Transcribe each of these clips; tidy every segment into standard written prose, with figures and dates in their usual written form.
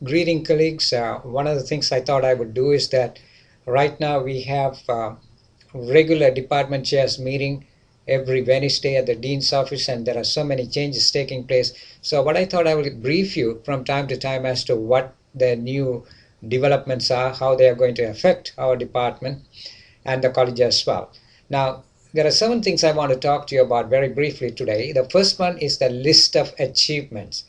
Greeting colleagues. One of the things I thought I would do is that right now we have regular department chairs meeting every Wednesday at the dean's office, and there are so many changes taking place. So what I thought I will brief you from time to time as to what the new developments are, how they are going to affect our department and the college as well. Now, there are 7 things I want to talk to you about very briefly today. The first one is the list of achievements.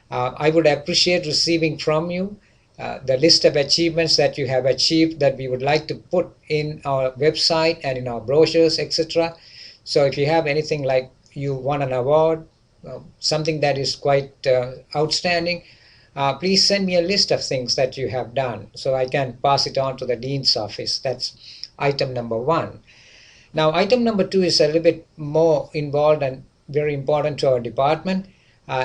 I would appreciate receiving from you the list of achievements that you have achieved that we would like to put in our website and in our brochures, etc. So if you have anything like you won an award, something that is quite outstanding, please send me a list of things that you have done so I can pass it on to the dean's office. That's item number 1. Now, item number 2 is a little bit more involved and very important to our department.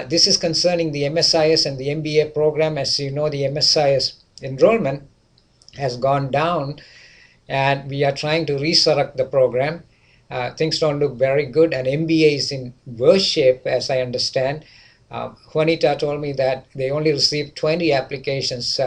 This is concerning the MSIS and the MBA program. As you know, the MSIS enrollment has gone down and we are trying to resurrect the program. Things don't look very good, and MBA is in worse shape as I understand. Juanita told me that they only received 20 applications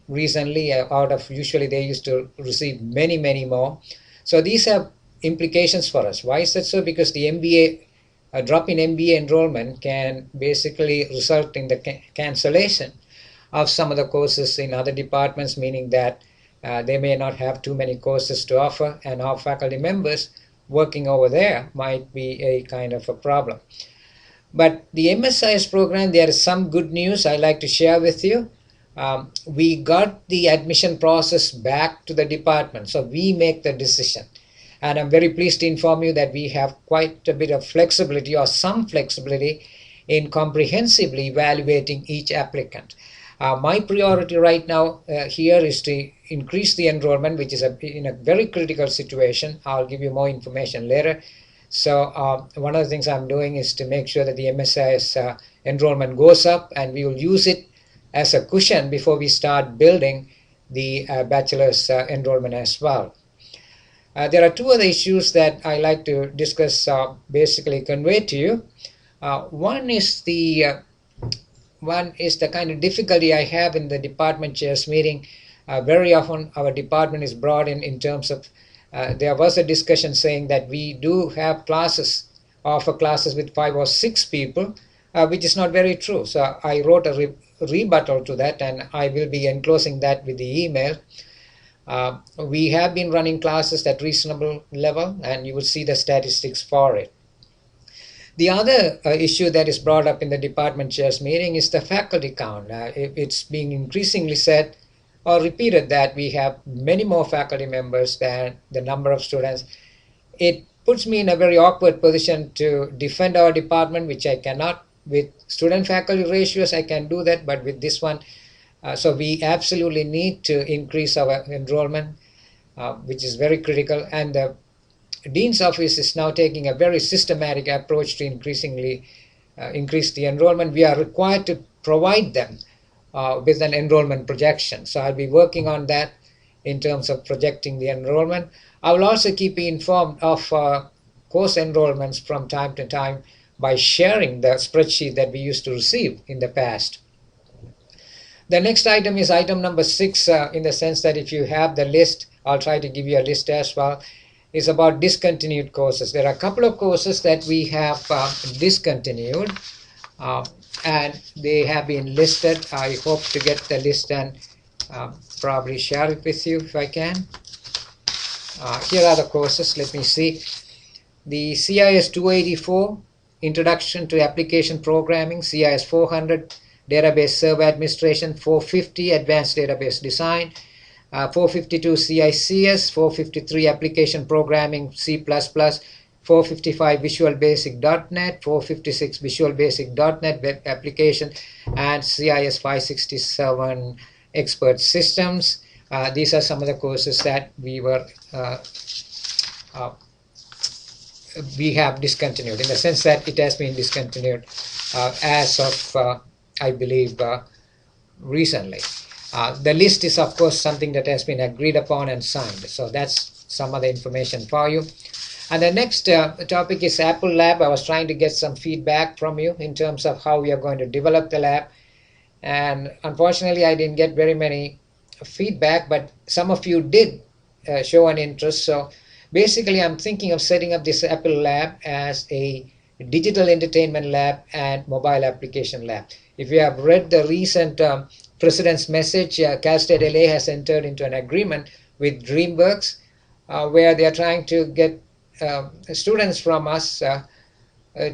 recently out of usually they used to receive many, many more. So these have implications for us. Why is that so? Because the MBA a drop in MBA enrollment can basically result in the cancellation of some of the courses in other departments, meaning that they may not have too many courses to offer, and our faculty members working over there might be a kind of a problem. But the MSIS program, there is some good news I'd like to share with you. We got the admission process back to the department, so we make the decision. And I'm very pleased to inform you that we have quite a bit of flexibility, or some flexibility, in comprehensively evaluating each applicant. My priority right now here is to increase the enrollment, which is in a very critical situation. I'll give you more information later. So one of the things I'm doing is to make sure that the MSIS enrollment goes up, and we will use it as a cushion before we start building the bachelor's enrollment as well. There are 2 other issues that I like to discuss, basically convey to you. One is the kind of difficulty I have in the department chairs meeting. Very often our department is brought in terms of, there was a discussion saying that we do have classes, offer classes with 5 or 6 people, which is not very true. So I wrote a rebuttal to that, and I will be enclosing that with the email. We have been running classes at reasonable level, and you will see the statistics for it. The other issue that is brought up in the department chairs meeting is the faculty count. It's being increasingly said or repeated that we have many more faculty members than the number of students. It puts me in a very awkward position to defend our department, which I cannot. With student-faculty ratios, I can do that, but with this one, so we absolutely need to increase our enrollment, which is very critical. And the Dean's office is now taking a very systematic approach to increasingly increase the enrollment. We are required to provide them with an enrollment projection. So I'll be working on that in terms of projecting the enrollment. I will also keep you informed of course enrollments from time to time by sharing the spreadsheet that we used to receive in the past. The next item is item number 6, in the sense that if you have the list, I'll try to give you a list as well, is about discontinued courses. There are a couple of courses that we have discontinued, and they have been listed. I hope to get the list and probably share it with you if I can. Here are the courses. Let me see. The CIS 284, Introduction to Application Programming, CIS 400, Database Server Administration, 450, Advanced Database Design, 452 CICS, 453 Application Programming C++, 455 Visual Basic.NET, 456 Visual Basic.NET Web Application, and CIS 567 Expert Systems. These are some of the courses that we have discontinued, in the sense that it has been discontinued as of I believe recently. The list is of course something that has been agreed upon and signed, so that's some other information for you. And the next topic is Apple Lab. I was trying to get some feedback from you in terms of how we are going to develop the lab. And unfortunately, I didn't get very many feedback, but some of you did show an interest. So basically, I'm thinking of setting up this Apple lab as a digital entertainment lab and mobile application lab. If you have read the recent president's message, Cal State LA has entered into an agreement with DreamWorks where they are trying to get students from us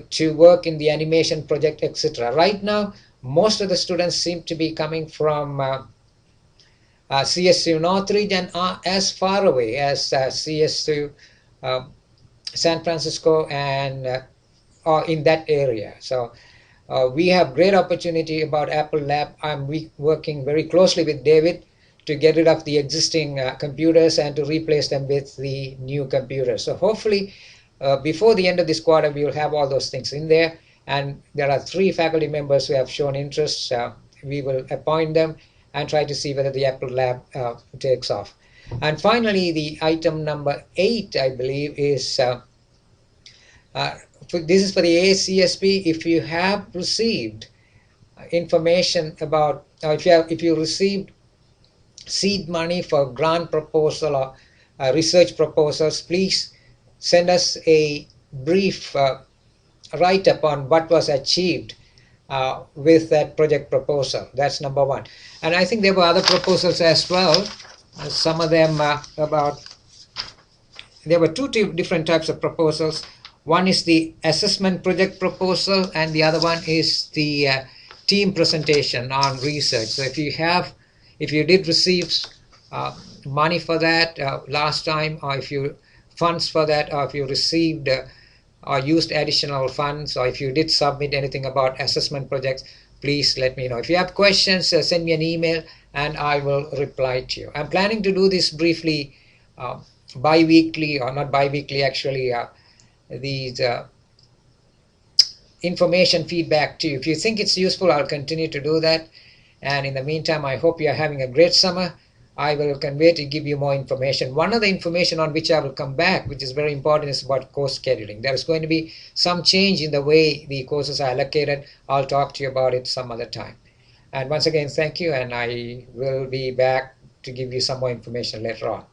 to work in the animation project, etc. Right now, most of the students seem to be coming from CSU Northridge and are as far away as CSU San Francisco and or in that area. So we have great opportunity about Apple Lab. I'm working very closely with David to get rid of the existing computers and to replace them with the new computers. So hopefully before the end of this quarter, we will have all those things in there. And there are 3 faculty members who have shown interest. We will appoint them and try to see whether the Apple Lab takes off. And finally, the item number 8, I believe, is this is for the ACSP. If you have received information about, if you received seed money for grant proposal or research proposals, please send us a brief write-up on what was achieved with that project proposal. That's number 1. And I think there were other proposals as well. Some of them there were 2 different types of proposals. One is the assessment project proposal, and the other one is the team presentation on research. So if you did receive money for that last time, or if you funds for that, or if you received or used additional funds, or if you did submit anything about assessment projects, please let me know. If you have questions, send me an email and I will reply to you. I'm planning to do this briefly bi-weekly, or not bi-weekly actually, these information feedback to you. If you think it's useful, I'll continue to do that. And in the meantime, I hope you are having a great summer. I will convey to give you more information. One of the information on which I will come back, which is very important, is about course scheduling. There is going to be some change in the way the courses are allocated. I'll talk to you about it some other time. And once again, thank you, and I will be back to give you some more information later on.